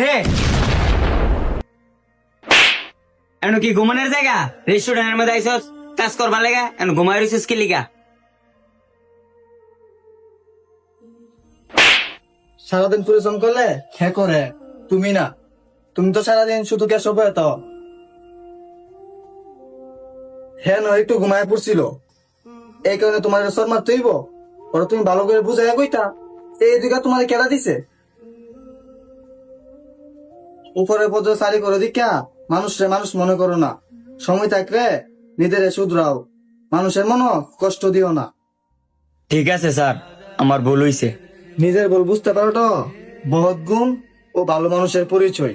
রে এন কি ঘুমানোর জায়গা? রেস্টুরেন্টের মধ্যে আইসস কাজ করবার লাগা, এন ঘুমাই রইছিস কি লিগা? সারাদিন পরিশ্রম করলে খে করে তুমি না, তুমি তো সারাদিন শুধু গ্যাস হবে তো। হ্যাঁ নয় একটু ঘুমায় পড়ছিল, এই কারণে তোমার শর্মা তৈব। ওরা তুমি ভালো করে বুঝাই কইতা, এই দিকে তোমার কেডা দিছে? উপরে পদ সারি করে দিকা মানুষরে মানুষ মনে করো না। সময় থাকলে নিজেরে শুধরাও, মানুষের মনো কষ্ট দিও না। ঠিক আছে স্যার, আমার ভুল হইছে। নিজের ভুল বুঝতে পারো তো বহুত গুণ ও ভালো মানুষের পরিচয়।